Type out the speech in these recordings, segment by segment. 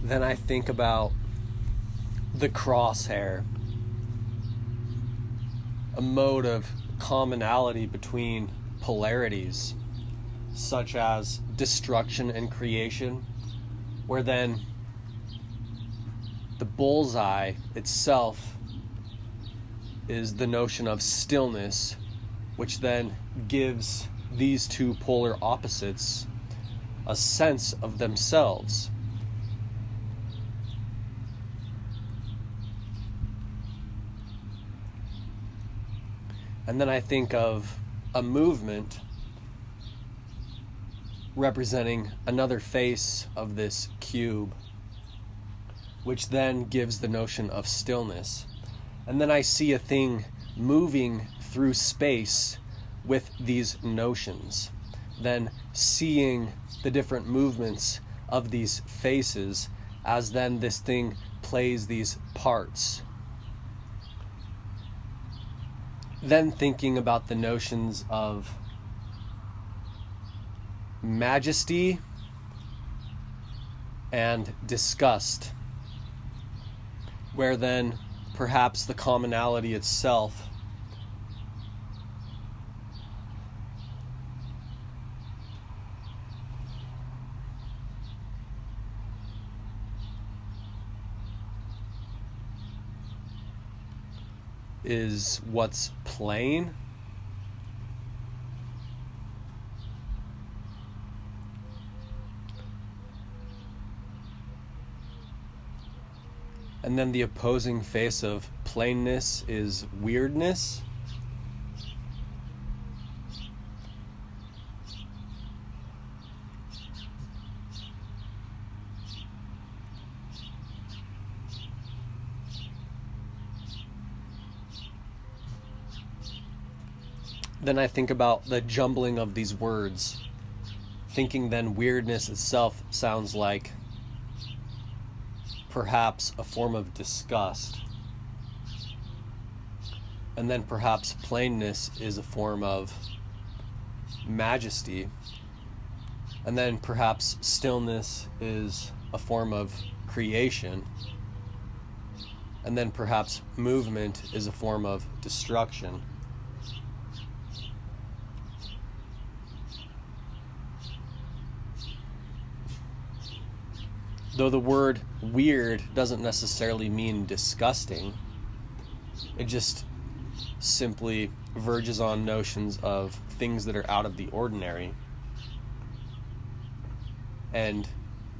then I think about the crosshair, a mode of commonality between polarities, such as destruction and creation, where then the bullseye itself is the notion of stillness, which then gives these two polar opposites a sense of themselves. And then I think of a movement representing another face of this cube, which then gives the notion of stillness. And then I see a thing moving through space with these notions, then seeing the different movements of these faces as then this thing plays these parts. Then thinking about the notions of majesty and disgust, where then perhaps the commonality itself is what's plain. And then the opposing face of plainness is weirdness. Then I think about the jumbling of these words, thinking then weirdness itself sounds like perhaps a form of disgust. And then perhaps plainness is a form of majesty. And then perhaps stillness is a form of creation. And then perhaps movement is a form of destruction. Though the word weird doesn't necessarily mean disgusting, it just simply verges on notions of things that are out of the ordinary. And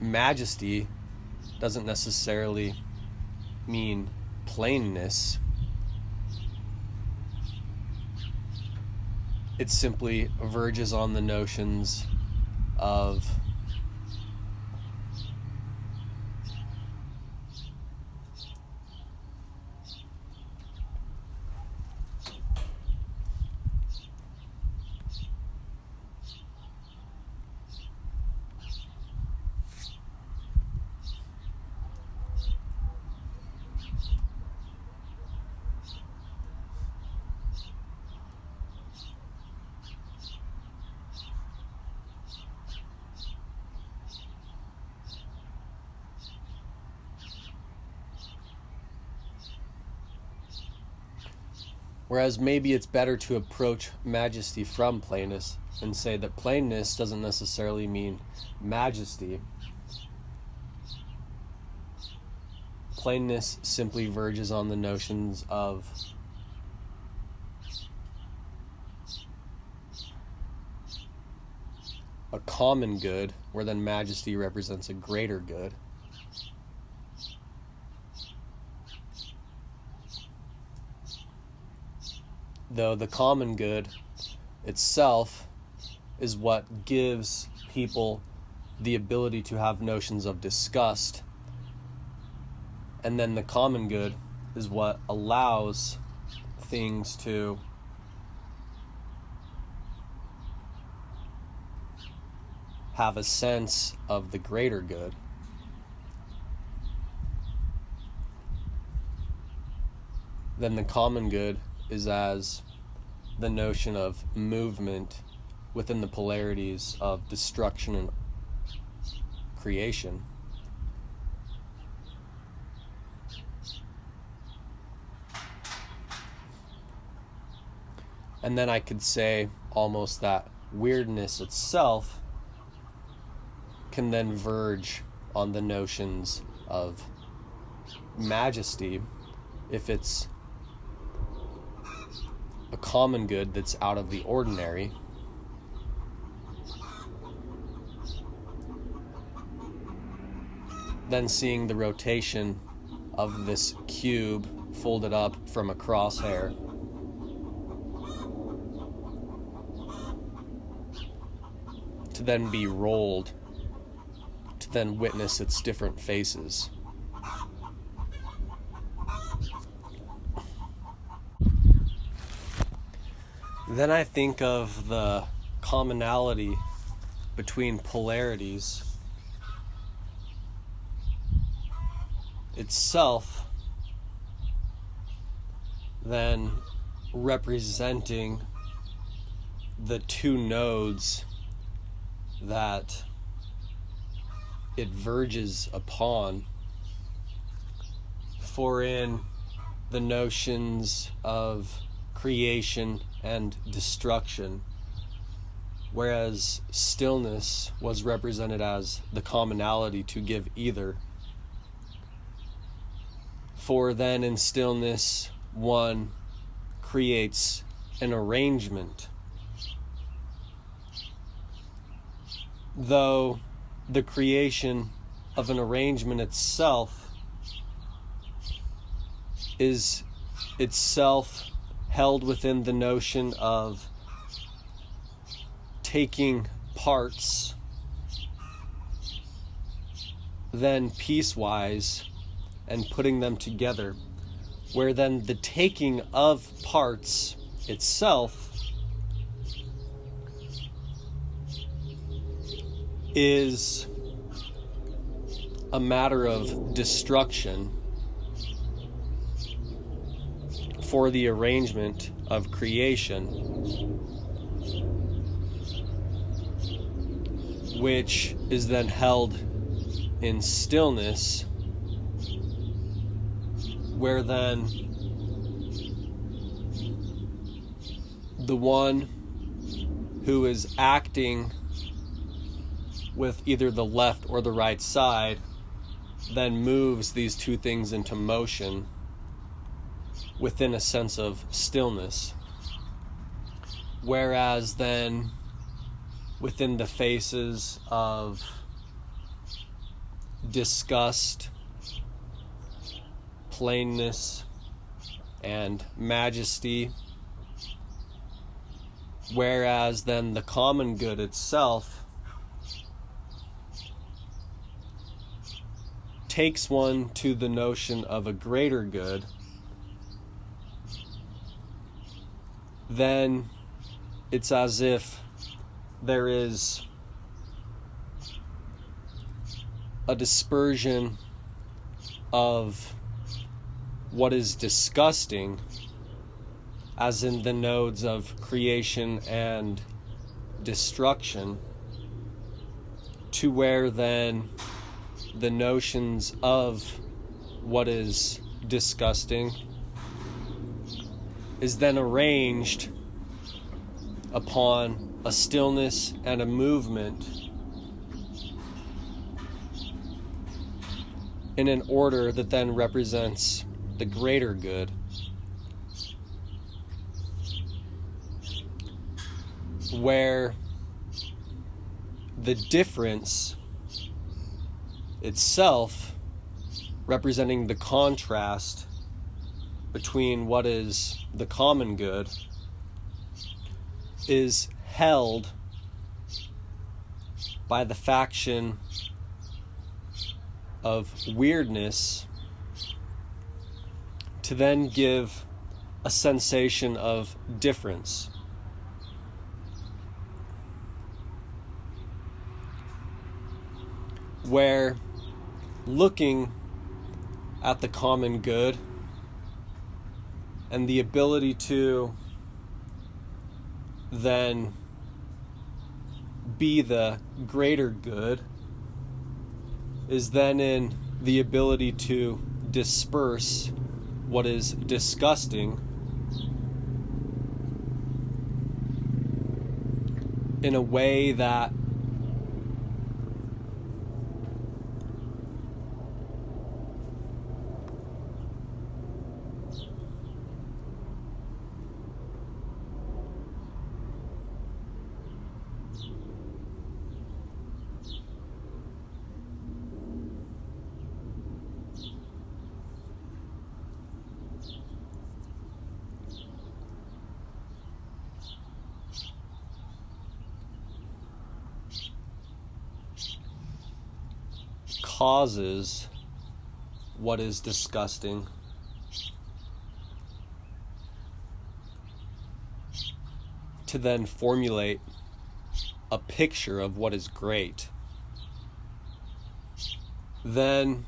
majesty doesn't necessarily mean plainness. It simply verges on the notions of whereas maybe it's better to approach majesty from plainness and say that plainness doesn't necessarily mean majesty. Plainness simply verges on the notions of a common good, where then majesty represents a greater good. Though the common good itself is what gives people the ability to have notions of disgust, and then the common good is what allows things to have a sense of the greater good. Then the common good is as the notion of movement within the polarities of destruction and creation. And then I could say almost that weirdness itself can then verge on the notions of majesty if it's a common good that's out of the ordinary. Then seeing the rotation of this cube folded up from a crosshair, to then be rolled, to then witness its different faces. Then I think of the commonality between polarities itself, then representing the two nodes that it verges upon. For in the notions of creation and destruction, whereas stillness was represented as the commonality to give either. For then in stillness, one creates an arrangement, though the creation of an arrangement itself is itself held within the notion of taking parts, then piecewise, and putting them together, where then the taking of parts itself is a matter of destruction for the arrangement of creation, which is then held in stillness, where then the one who is acting with either the left or the right side then moves these two things into motion within a sense of stillness. Whereas then within the faces of disgust, plainness, and majesty, whereas then the common good itself takes one to the notion of a greater good, then it's as if there is a dispersion of what is disgusting, as in the nodes of creation and destruction, to where then the notions of what is disgusting is then arranged upon a stillness and a movement in an order that then represents the greater good. Where the difference itself, representing the contrast between what is the common good, is held by the faction of weirdness to then give a sensation of difference. Where looking at the common good and the ability to then be the greater good is then in the ability to disperse what is disgusting in a way that causes what is disgusting to then formulate a picture of what is great. Then,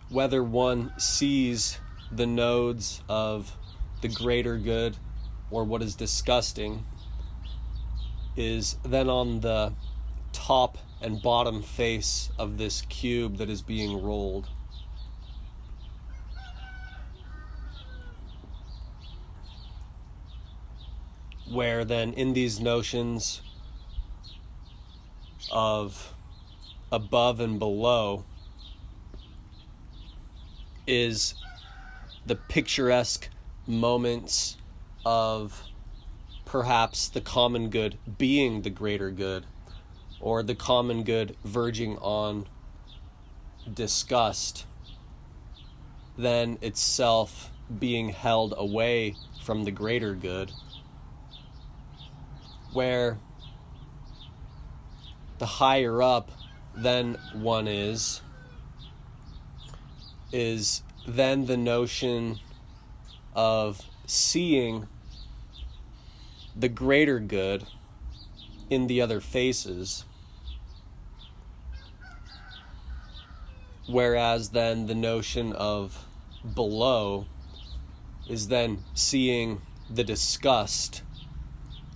whether one sees the nodes of the greater good or what is disgusting is then on the top and bottom face of this cube that is being rolled. Where then in these notions of above and below is the picturesque moments of perhaps the common good being the greater good, or the common good verging on disgust, then itself being held away from the greater good, where the higher up then one is then the notion of seeing the greater good in the other faces, whereas then the notion of below is then seeing the disgust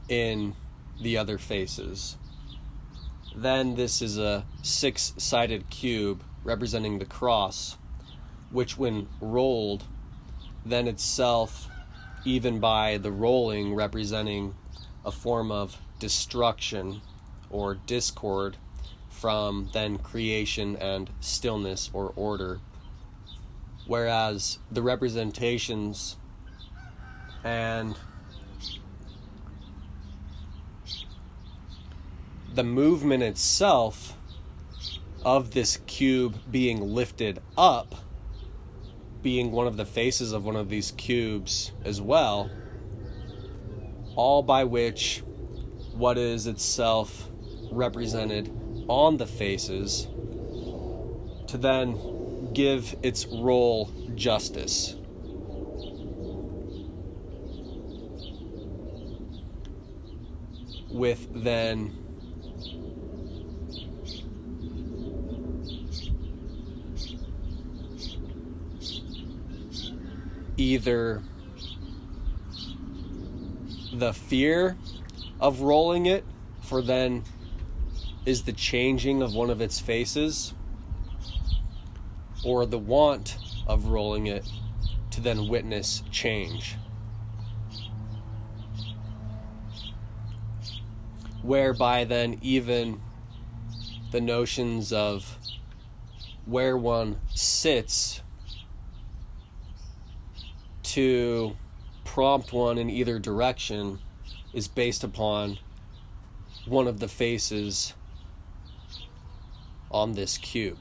in the other faces. Then this is a 6-sided cube representing the cross, which when rolled, then itself, even by the rolling, representing a form of destruction or discord from then creation and stillness or order. Whereas the representations and the movement itself of this cube being lifted up, being one of the faces of one of these cubes as well, all by which what is itself represented on the faces to then give its role justice. With then either the fear of rolling it, for then is the changing of one of its faces, or the want of rolling it to then witness change. Whereby then even the notions of where one sits to prompt one in either direction is based upon one of the faces on this cube.